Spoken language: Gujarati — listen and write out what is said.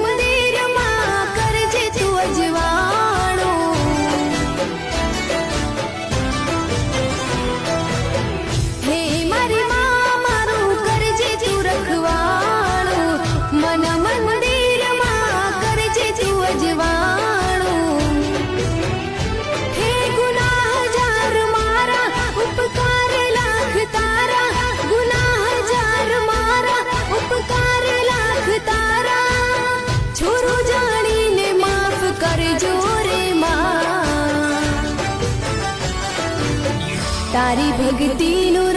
મંદિરમાં કરજે તું અજવાળું. હે મારી માં મારું કરજે તું રખવાળું. મન મંદિરમાં કરજે તું અજવાળું. હે ગુનાહ હજાર મારા ઉપકાર લાખ તારા. ગુનાહ હજાર મારા ઉપકાર લાખ તારા. છોરું જાણીને માફ કરજો રે માં. તારી ભક્તિનું